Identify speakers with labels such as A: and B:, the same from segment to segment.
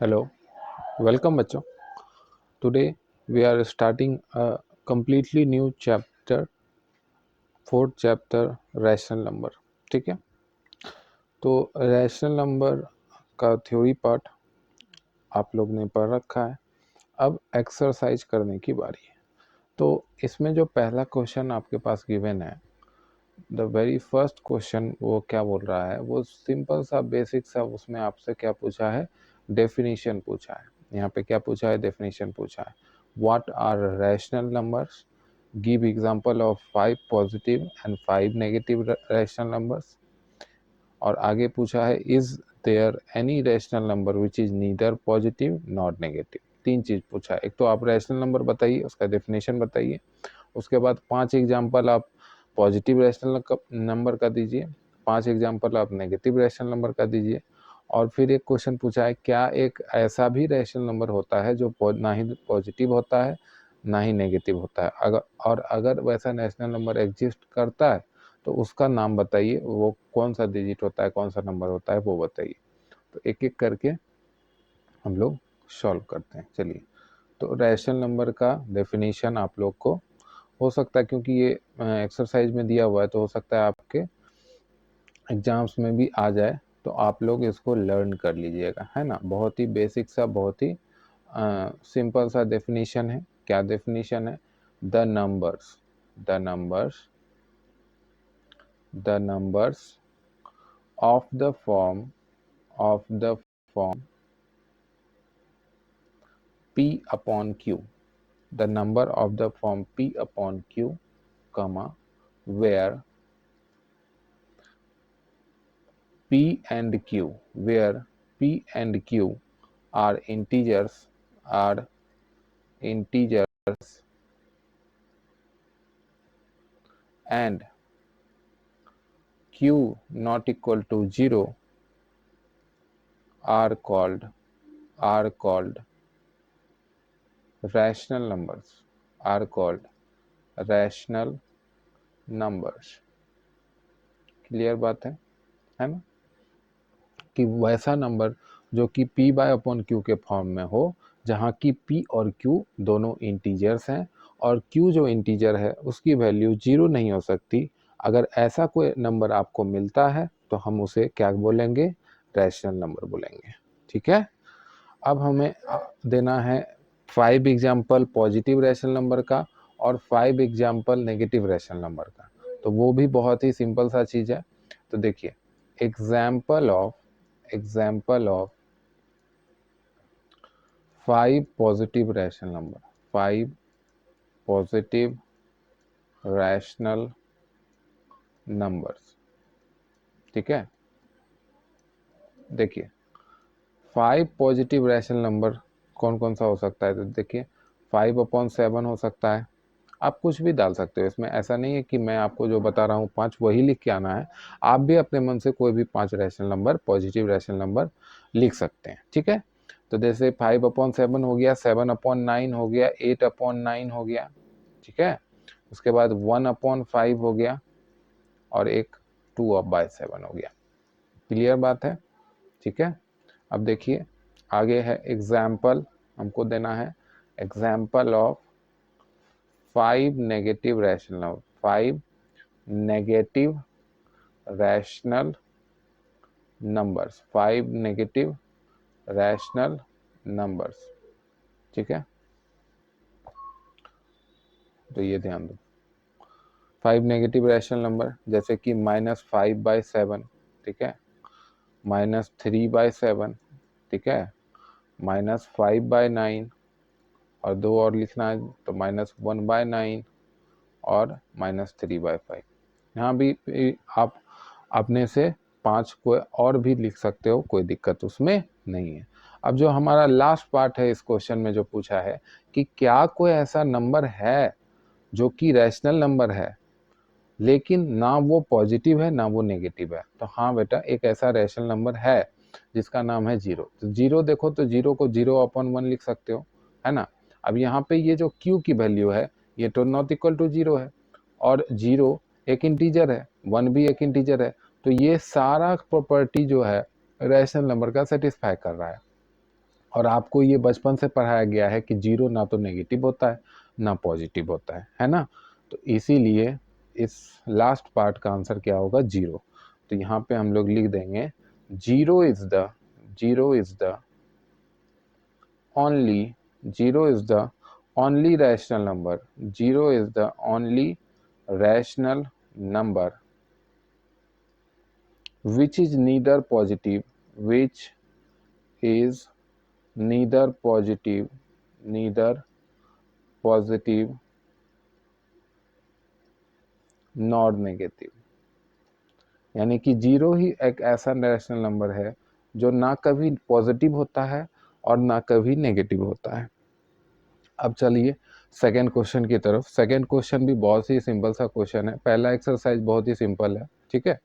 A: Hello, welcome बच्चों. Today we are starting a completely new chapter, fourth chapter, rational number. ठीक है. तो rational number का theory part आप लोग ने पढ़ रखा है. अब एक्सरसाइज करने की बारी है. तो इसमें जो पहला क्वेश्चन आपके पास गिवन है, द वेरी फर्स्ट क्वेश्चन वो क्या बोल रहा है, वो सिंपल सा बेसिक सा उसमें आपसे क्या पूछा है, डेफिनेशन पूछा है. यहाँ पे क्या पूछा है, डेफिनेशन पूछा है. What are rational numbers, give example of 5 positive and 5 negative rational numbers. और आगे पूछा है, is there any rational number which is neither positive not negative. तीन चीज पूछा है. एक तो आप रैशनल नंबर बताइए, उसका डेफिनेशन बताइए. उसके बाद 5 एग्जाम्पल आप पॉजिटिव रैशनल नंबर का दीजिए, 5 एग्जाम्पल आप नेगेटिव रैशनल नंबर का दीजिए. और फिर एक क्वेश्चन पूछा है, क्या एक ऐसा भी रैशनल नंबर होता है जो ना ही पॉजिटिव होता है ना ही नेगेटिव होता है, अगर वैसा रैशनल नंबर एग्जिस्ट करता है तो उसका नाम बताइए, वो कौन सा डिजिट होता है, कौन सा नंबर होता है, वो बताइए. तो एक एक करके हम लोग सॉल्व करते हैं. चलिए. तो रैशनल नंबर का डेफिनेशन आप लोग को हो सकता है, क्योंकि ये एक्सरसाइज में दिया हुआ है, तो हो सकता है आपके एग्जाम्स में भी आ जाए, तो आप लोग इसको लर्न कर लीजिएगा, है ना. बहुत ही बेसिक सा, बहुत ही सिंपल सा डेफिनेशन है. क्या डेफिनेशन है, the numbers the numbers the numbers of the form p upon q, the number of the form p upon q, comma, where p and q are integers and q not equal to 0 are called rational numbers. Clear बात है ना. कि वैसा number जो कि p bye upon q के form में हो, जहाँ की p और q दोनों इंटीजर्स हैं, और q जो इंटीजर है उसकी वैल्यू 0 नहीं हो सकती. अगर ऐसा कोई नंबर आपको मिलता है तो हम उसे क्या बोलेंगे, रैशनल नंबर बोलेंगे. ठीक है. अब हमें देना है 5 एग्जाम्पल पॉजिटिव रैशनल नंबर का और 5 एग्जाम्पल नेगेटिव रैशनल नंबर का. तो वो भी बहुत ही सिंपल सा चीज़ है. तो देखिए, example of 5 positive rational number, 5 positive rational numbers. ठीक है. देखिए, 5 पॉजिटिव रैशनल नंबर कौन कौन सा हो सकता है. तो देखिए, 5/7 हो सकता है. आप कुछ भी डाल सकते हो इसमें, ऐसा नहीं है कि मैं आपको जो बता रहा हूँ 5 वही लिख के आना है. आप भी अपने मन से कोई भी 5 rational number, positive rational number लिख सकते हैं. ठीक है. तो जैसे 5/7 हो गया, 7/9 हो गया, 8/9 हो गया. ठीक है. उसके बाद 1/5 हो गया और एक 2/7 हो गया. क्लियर बात है. ठीक है. अब देखिए, आगे है एग्जाम्पल. हमको देना है example of 5 negative rational number, 5 negative rational numbers, 5 negative rational numbers. ठीक है. तो ये ध्यान दो, 5 नेगेटिव रैशनल नंबर जैसे कि -5/7. ठीक है. -3/7. ठीक है. -5/9 और 2 और लिखना है तो -1/9 और -3/5. यहाँ भी आप अपने से 5 को और भी लिख सकते हो, कोई दिक्कत उसमें नहीं है. अब जो हमारा लास्ट पार्ट है इस क्वेश्चन में, जो पूछा है कि क्या कोई ऐसा नंबर है जो कि रैशनल नंबर है लेकिन ना वो पॉजिटिव है ना वो नेगेटिव है. तो हाँ बेटा, एक ऐसा रैशनल नंबर है जिसका नाम है 0. तो 0 देखो, तो 0 को 0/1 लिख सकते हो, है ना. अब यहाँ पे ये जो q की वैल्यू है, ये तो नॉट इक्वल टू 0 है, और 0 एक इंटीजर है, 1 भी एक इंटीजर है. तो ये सारा प्रॉपर्टी जो है रैशनल नंबर का सेटिस्फाई कर रहा है. और आपको ये बचपन से पढ़ाया गया है कि जीरो ना तो नेगेटिव होता है ना पॉजिटिव होता है ना। तो इसीलिए इस लास्ट पार्ट का आंसर क्या होगा, जीरो। तो यहाँ पे हम लोग लिख देंगे zero is the only zero is the only rational number, zero is the only rational number which is neither positive, which is neither positive nor negative। यानी कि जीरो ही एक ऐसा रैशनल नंबर है जो ना कभी पॉजिटिव होता है और ना कभी नेगेटिव होता है। अब चलिए सेकेंड क्वेश्चन की तरफ। सेकेंड क्वेश्चन भी बहुत ही सिंपल सा क्वेश्चन है। पहला एक्सरसाइज बहुत ही सिंपल है, ठीक है।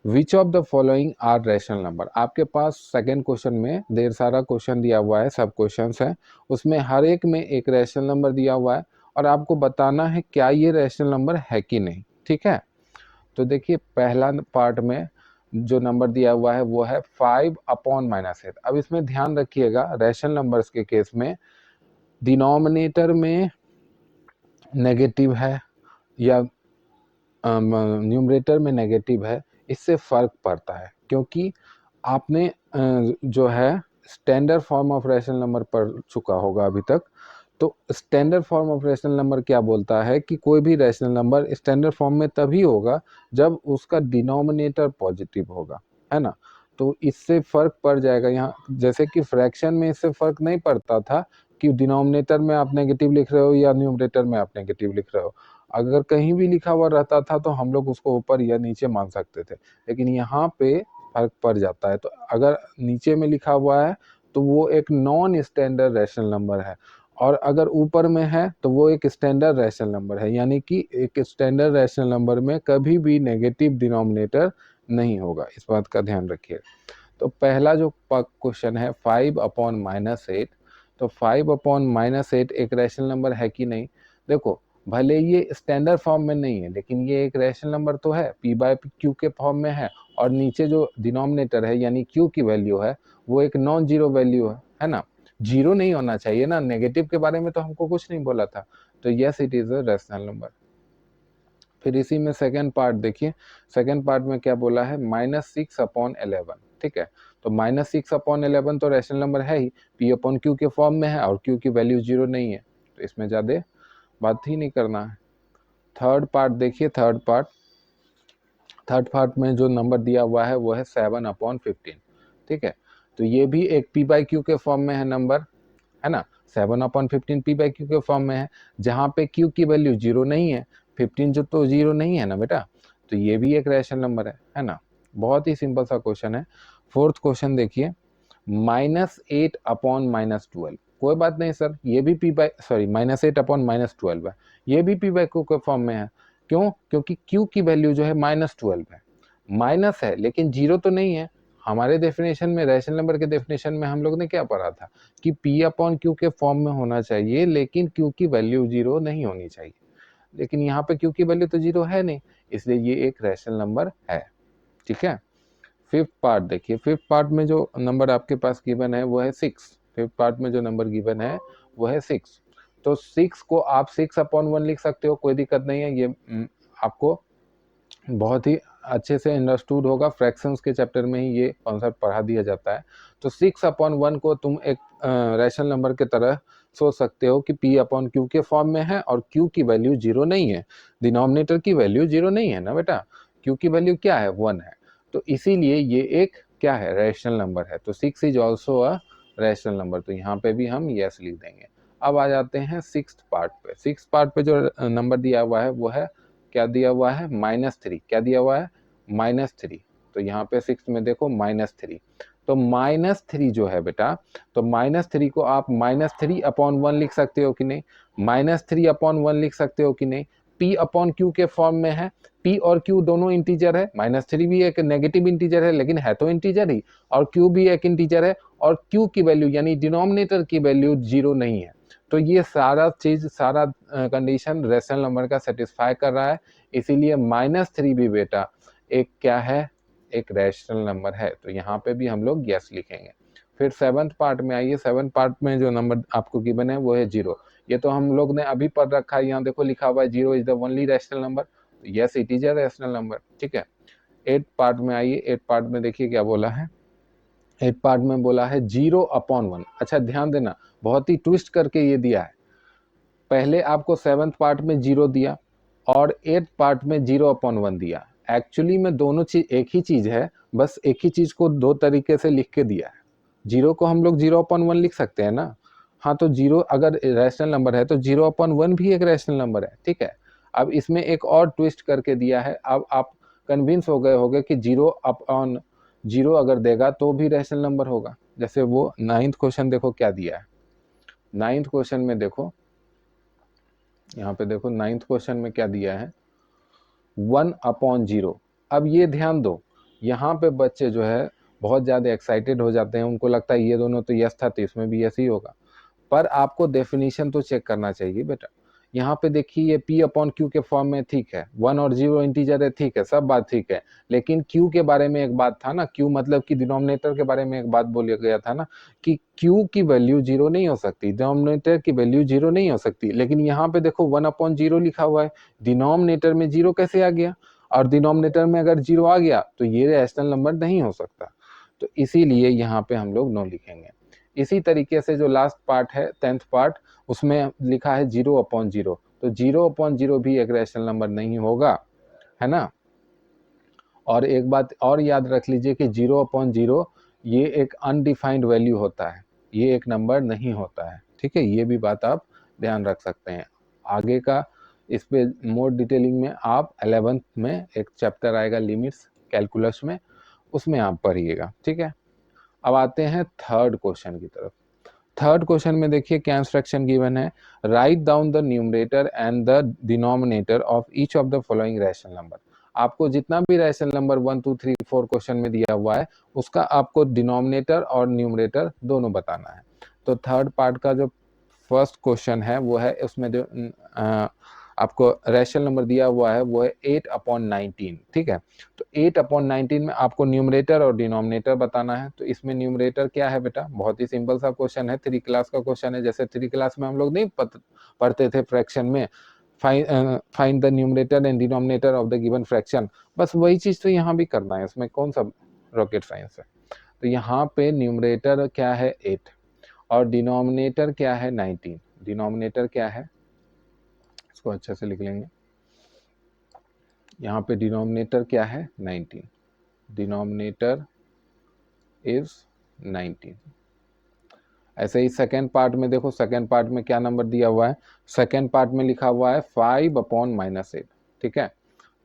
A: Which of the following are rational number. आपके पास सेकेंड क्वेश्चन में ढेर सारा क्वेश्चन दिया हुआ है, सब क्वेश्चंस हैं, उसमें हर एक में एक रैशनल नंबर दिया हुआ है और आपको बताना है क्या ये रैशनल नंबर है कि नहीं, ठीक है। तो देखिए पहला पार्ट में जो नंबर दिया हुआ है वो है 5/-8। अब इसमें ध्यान रखिएगा रैशनल नंबर्स के केस में डिनोमिनेटर में नेगेटिव है या न्यूमरेटर में नेगेटिव है, इससे फर्क पड़ता है। क्योंकि आपने जो है standard form of rational number पढ़ चुका होगा अभी तक। तो standard form of rational number क्या बोलता है कि कोई भी रैशनल नंबर स्टैंडर्ड फॉर्म में तभी होगा जब उसका डिनोमिनेटर पॉजिटिव होगा, है ना। तो इससे फर्क पड़ जाएगा यहाँ, जैसे कि फ्रैक्शन में इससे फर्क नहीं पड़ता था कि डिनोमिनेटर में आप नेगेटिव लिख रहे हो या न्यूमरेटर में आप नेगेटिव लिख रहे हो। अगर कहीं भी लिखा हुआ रहता था तो हम लोग उसको ऊपर या नीचे मान सकते थे, लेकिन यहाँ पे फर्क पड़ जाता है। तो अगर नीचे में लिखा हुआ है तो वो एक नॉन स्टैंडर्ड रैशनल नंबर है, और अगर ऊपर में है तो वो एक स्टैंडर्ड रैशनल नंबर है। यानी कि एक स्टैंडर्ड रैशनल नंबर में कभी भी नेगेटिव डिनोमिनेटर नहीं होगा, इस बात का ध्यान रखिए। तो पहला जो क्वेश्चन है 5/-8, तो 5/-8 एक रैशनल नंबर है कि नहीं। देखो भले ये स्टैंडर्ड फॉर्म में नहीं है लेकिन ये एक रैशनल नंबर तो है, p/q के फॉर्म में है, और नीचे जो डिनोमिनेटर है यानी q की वैल्यू है वो एक नॉन जीरो वैल्यू है ना। जीरो नहीं होना चाहिए ना, नेगेटिव के बारे में तो हमको कुछ नहीं बोला था। तो yes it is a rational number. फिर इसी में सेकेंड पार्ट देखिए, सेकेंड पार्ट में क्या बोला है, -6/11, ठीक है। तो -6/11 तो रैशनल नंबर है ही, p/q के फॉर्म में है और q की वैल्यू जीरो नहीं है, तो इसमें ज्यादा बात ही नहीं करना है। थर्ड पार्ट देखिए, थर्ड पार्ट में जो नंबर दिया हुआ है वो है 7/15, ठीक है। तो ये भी एक p/q के फॉर्म में है नंबर, है ना। 7/15 p/q के फॉर्म में है, जहां पे q की वैल्यू जीरो नहीं है, 15 जो तो जीरो नहीं है ना बेटा। तो ये भी एक रैशनल नंबर है ना। बहुत ही सिंपल सा क्वेश्चन है। फोर्थ क्वेश्चन देखिए, -8/-12। कोई बात नहीं सर, ये भी -8/-12 है, ये भी p/q के फॉर्म में है। क्यों? क्योंकि q की वैल्यू जो है -12 है, माइनस है लेकिन जीरो तो नहीं है। हमारे डेफिनेशन में, रैशनल नंबर के डेफिनेशन में हम लोग ने क्या पढ़ा था कि p/q के फॉर्म में होना चाहिए लेकिन q की वैल्यू जीरो नहीं होनी चाहिए। लेकिन यहाँ पे q की वैल्यू तो जीरो है नहीं, इसलिए ये एक रैशनल नंबर है, ठीक है। फिफ्थ पार्ट देखिए, फिफ्थ पार्ट में जो नंबर आपके पास गिवन है वो है 6। फिफ्थ पार्ट में जो नंबर गिवन है वो है 6। तो 6 को आप 6/1 लिख सकते हो, कोई दिक्कत नहीं है। ये आपको बहुत ही अच्छे से अंडरस्टूड होगा, फ्रैक्शंस के चैप्टर में ही ये कॉन्सेप्ट पढ़ा दिया जाता है। तो 6/1 को तुम एक रैशनल नंबर की तरह सोच सकते हो कि p/q के फॉर्म में है और q की वैल्यू जीरो नहीं है, डिनोमिनेटर की वैल्यू जीरो नहीं है ना बेटा, q की वैल्यू क्या है, 1 है। तो इसीलिए ये एक क्या है, रैशनल नंबर है। तो 6 is also a rational number, तो यहाँ पे भी हम यस लिख देंगे। अब आ जाते हैं सिक्स्थ पार्ट पे। सिक्स्थ पार्ट पे जो नंबर दिया हुआ है वो है, क्या दिया हुआ है, -3। क्या दिया हुआ है, -3। तो यहाँ पे सिक्स में देखो -3। तो -3 जो है बेटा, तो -3 को आप -3/1 लिख सकते हो कि नहीं, -3/1 लिख सकते हो कि नहीं। p/q के फॉर्म में है, p और q दोनों इंटीजर है, -3 भी एक नेगेटिव इंटीजर है लेकिन है तो इंटीजर ही, और q भी एक इंटीजर है, और q की वैल्यू यानी डिनोमिनेटर की वैल्यू जीरो नहीं है। तो ये सारा चीज, सारा कंडीशन रैशनल नंबर का सेटिस्फाई कर रहा है, इसीलिए -3 भी बेटा एक क्या है, एक रैशनल नंबर है। तो यहाँ पे भी हम लोग यस लिखेंगे। फिर 7th पार्ट में आइए, 7th पार्ट में जो नंबर आपको गिवन है वो है 0। ये तो हम लोग ने अभी पढ़ रखा है, यहाँ देखो लिखा हुआ है 0 is the only rational number, yes it is a rational number, ठीक है। 8th पार्ट में आइए, 8th पार्ट में देखिए क्या बोला है। 8th पार्ट में बोला है 0/1। अच्छा ध्यान देना, बहुत ही ट्विस्ट करके ये दिया है। पहले आपको 7th पार्ट में 0 दिया और 8th पार्ट में 0/1 दिया। एक्चुअली में दोनों चीज एक ही चीज है, बस एक ही चीज को दो तरीके से लिख के दिया है। 0 को हम लोग 0/1 लिख सकते हैं ना। हाँ, तो 0 अगर रैशनल नंबर है तो 0/1 भी एक रैशनल नंबर है, ठीक है। अब इसमें एक और ट्विस्ट करके दिया है। अब आप कन्विंस हो गए होंगे कि 0/0 अगर देगा तो भी रैशनल नंबर होगा। जैसे वो 9th क्वेश्चन देखो क्या दिया है। 9th क्वेश्चन में देखो, यहाँ पे देखो 9th क्वेश्चन में क्या दिया है, 1/0। अब ये ध्यान दो, यहाँ पे बच्चे जो है बहुत ज्यादा एक्साइटेड हो जाते हैं, उनको लगता है ये दोनों तो यस था तो इसमें भी यस ही होगा। पर आपको डेफिनेशन तो चेक करना चाहिए बेटा। यहाँ पे देखिए ये P/Q के फॉर्म में ठीक है, 1 और 0 इंटीजर है, ठीक है, सब बात ठीक है। लेकिन Q के बारे में एक बात था ना, Q मतलब कि डिनोमिनेटर के बारे में एक बात बोला गया था ना कि Q की वैल्यू 0 नहीं हो सकती, डिनोमिनेटर की वैल्यू 0 नहीं हो सकती। लेकिन यहाँ पे देखो 1/0 लिखा हुआ है, डिनोमिनेटर में 0 कैसे आ गया? और डिनोमिनेटर में अगर 0 आ गया तो ये रैशनल नंबर नहीं हो सकता। तो इसीलिए यहाँ पे हम लोग नो लिखेंगे। इसी तरीके से जो लास्ट पार्ट है 10th पार्ट, उसमें लिखा है 0/0, तो 0/0 भी एक रैशनल नंबर नहीं होगा, है ना। और एक बात और याद रख लीजिए कि 0/0 ये एक अनडिफाइंड वैल्यू होता है, ये एक नंबर नहीं होता है, ठीक है। ये भी बात आप ध्यान रख सकते हैं। आगे का इस पे मोर डिटेलिंग में आप 11th में एक चैप्टर आएगा लिमिट्स कैलकुलस में, उसमें आप पढ़िएगा, ठीक है। अब आते हैं थर्ड क्वेश्चन की तरफ। थर्ड क्वेश्चन में देखिए क्या इंस्ट्रक्शन गिवन है, write down the numerator and the denominator of each of the following rational number. आपको जितना भी रैशनल नंबर 1 2 3 4 क्वेश्चन में दिया हुआ है उसका आपको डिनोमिनेटर और न्यूमरेटर दोनों बताना है। तो थर्ड पार्ट का जो फर्स्ट क्वेश्चन है वो है, उसमें जो आपको रैशनल नंबर दिया हुआ है वो है 8/19, ठीक है। तो 8/19 में आपको न्यूमरेटर और डिनोमिनेटर बताना है। तो इसमें न्यूमरेटर क्या है बेटा, बहुत ही सिंपल सा क्वेश्चन है, 3 क्लास का क्वेश्चन है। जैसे 3 क्लास में हम लोग नहीं पढ़ते थे फ्रैक्शन में, find the numerator and denominator of the given fraction, बस वही चीज तो यहाँ भी करना है। इसमें कौन सा रॉकेट साइंस है। तो यहाँ पे न्यूमरेटर क्या है 8 और डिनोमिनेटर क्या है 19। डिनोमिनेटर क्या है, इसको अच्छे से लिख लेंगे। यहाँ पे डिनोमिनेटर क्या है 19, डिनोमिनेटर इज 19। ऐसे ही सेकेंड पार्ट में देखो, सेकेंड पार्ट में क्या नंबर दिया हुआ है, सेकेंड पार्ट में लिखा हुआ है 5/-8, ठीक है।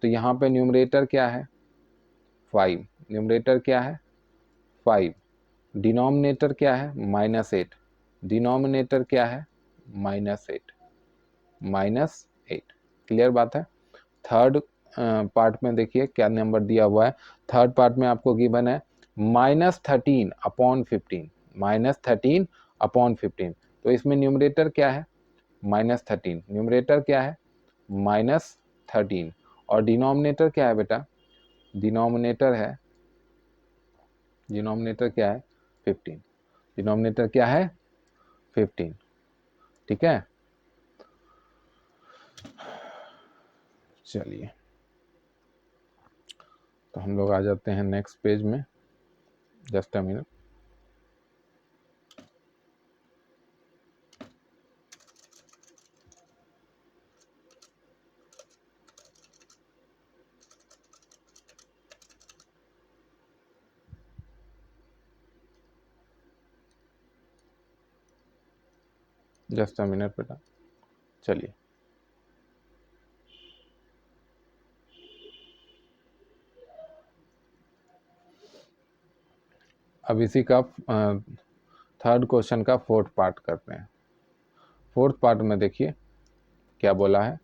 A: तो यहाँ पे न्यूमरेटर क्या है 5, न्यूमरेटर क्या है 5, डिनोमिनेटर क्या है -8, डिनोमिनेटर क्या है -8, -8। क्लियर बात है। थर्ड पार्ट में देखिए क्या नंबर दिया हुआ है, थर्ड पार्ट में आपको गिवन है -13/15, -13/15। तो इसमें न्यूमरेटर क्या है -13, न्यूमरेटर क्या है -13 और डिनोमिनेटर क्या है बेटा, डिनोमिनेटर है, डिनोमिनेटर क्या है 15, डिनोमिनेटर क्या है 15, ठीक है। चलिए तो हम लोग आ जाते हैं नेक्स्ट पेज में, just a minute. Just a minute बेटा, चलिए। अब इसी का थर्ड क्वेश्चन का फोर्थ पार्ट करते हैं। फोर्थ पार्ट में देखिए क्या बोला है,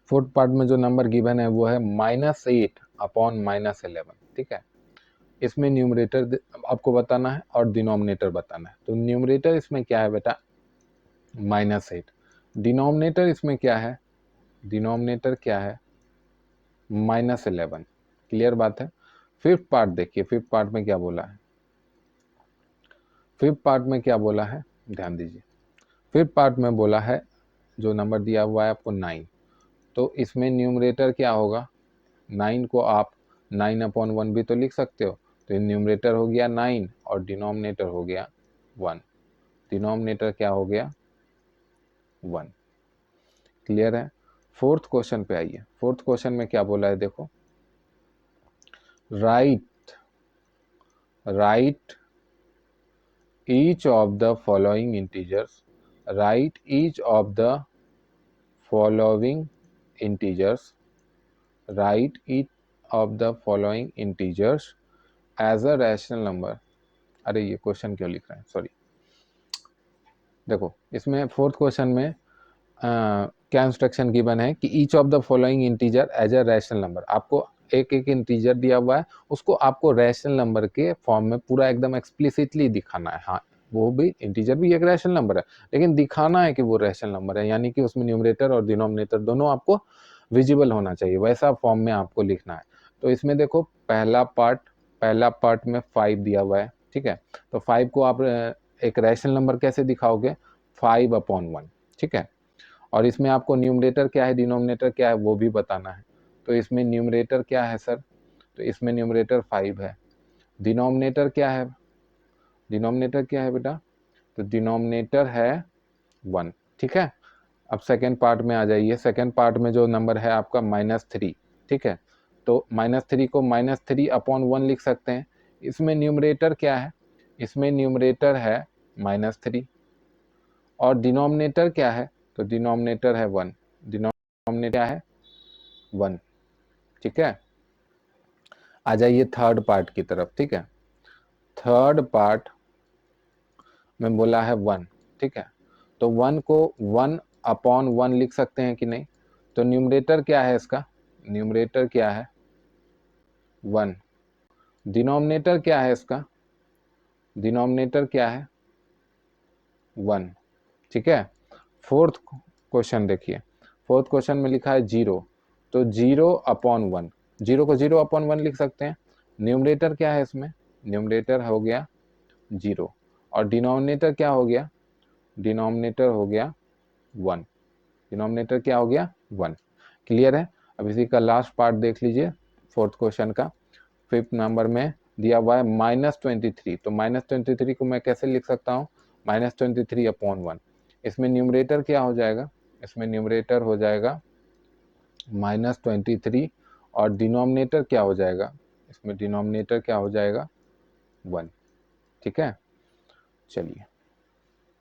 A: फोर्थ पार्ट में जो नंबर गिवन है वो है -8/-11, ठीक है। इसमें न्यूमरेटर आपको बताना है और डिनोमिनेटर बताना है। तो न्यूमरेटर इसमें क्या है बेटा -8, डिनोमिनेटर इसमें क्या है, डिनोमिनेटर क्या है -11। क्लियर बात है। फिफ्थ पार्ट देखिए, फिफ्थ पार्ट में क्या बोला है, फिफ्थ पार्ट में क्या बोला है, ध्यान दीजिए। फिफ्थ पार्ट में बोला है, जो नंबर दिया हुआ है आपको 9, तो इसमें न्यूमरेटर क्या होगा, 9 को आप 9/1 भी तो लिख सकते हो, तो न्यूमरेटर हो गया 9 और डिनोमिनेटर हो गया 1। डिनोमिनेटर क्या हो गया, 1। क्लियर है। फोर्थ क्वेश्चन पे आइए। फोर्थ क्वेश्चन में क्या बोला है देखो, right each of the following integers, write each of the following integers, write each of the following integers as a rational number। अरे ये क्वेश्चन क्यों लिख रहे हैं, सॉरी। देखो इसमें फोर्थ क्वेश्चन में क्या इंस्ट्रक्शन गिवन है कि each of the following integer as a rational number, आपको एक एक इंटीजर दिया हुआ है, उसको आपको रैशनल नंबर के फॉर्म में पूरा एकदम एक्सप्लिसिटली दिखाना है। हाँ, वो भी इंटीजर भी एक रैशनल नंबर है, लेकिन दिखाना है कि वो रैशनल नंबर है, यानी कि उसमें न्यूमरेटर और डिनोमिनेटर दोनों आपको विजिबल होना चाहिए, वैसा फॉर्म में आपको लिखना है। तो इसमें देखो पहला पार्ट में 5 दिया हुआ है, ठीक है। तो 5 को आप एक रैशनल नंबर कैसे दिखाओगे, 5/1, ठीक है। और इसमें आपको न्यूमरेटर क्या है, डिनोमिनेटर क्या है, वो भी बताना है। तो इसमें न्यूमरेटर क्या है सर, तो इसमें न्यूमरेटर 5 है। डिनोमिनेटर क्या है, डिनोमिनेटर क्या है बेटा, तो डिनोमिनेटर है 1, ठीक है। अब सेकेंड पार्ट में आ जाइए। सेकेंड पार्ट में जो नंबर है आपका -3, ठीक है। तो -3 को -3/1 लिख सकते हैं। इसमें न्यूमरेटर क्या है, इसमें न्यूमरेटर है -3 और डिनोमिनेटर क्या है, तो डिनोमिनेटर है 1। डिनोमिनेटर क्या है, 1, ठीक है। आ जाइए थर्ड पार्ट की तरफ, ठीक है। थर्ड पार्ट में बोला है 1, ठीक है। तो 1 को 1/1 लिख सकते हैं कि नहीं, तो न्यूमरेटर क्या है इसका, न्यूमरेटर क्या है 1। डिनोमिनेटर क्या है इसका, डिनोमिनेटर क्या है 1, ठीक है। फोर्थ क्वेश्चन देखिए, फोर्थ क्वेश्चन में लिखा है 0, तो 0/1, 0 को 0/1 लिख सकते हैं। न्यूमरेटर क्या है इसमें, न्यूमरेटर हो गया 0 और डिनोमिनेटर क्या हो गया, डिनोमिनेटर हो गया 1। डिनोमिनेटर क्या हो गया 1। क्लियर है। अब इसी का लास्ट पार्ट देख लीजिए, फोर्थ क्वेश्चन का। फिफ्थ नंबर में दिया हुआ है -23, तो -23 को मैं कैसे लिख सकता हूँ, -23/1। इसमें न्यूमरेटर क्या हो जाएगा, इसमें न्यूमरेटर हो जाएगा -23 और डिनोमिनेटर क्या हो जाएगा, इसमें डिनोमिनेटर क्या हो जाएगा 1, ठीक है। चलिए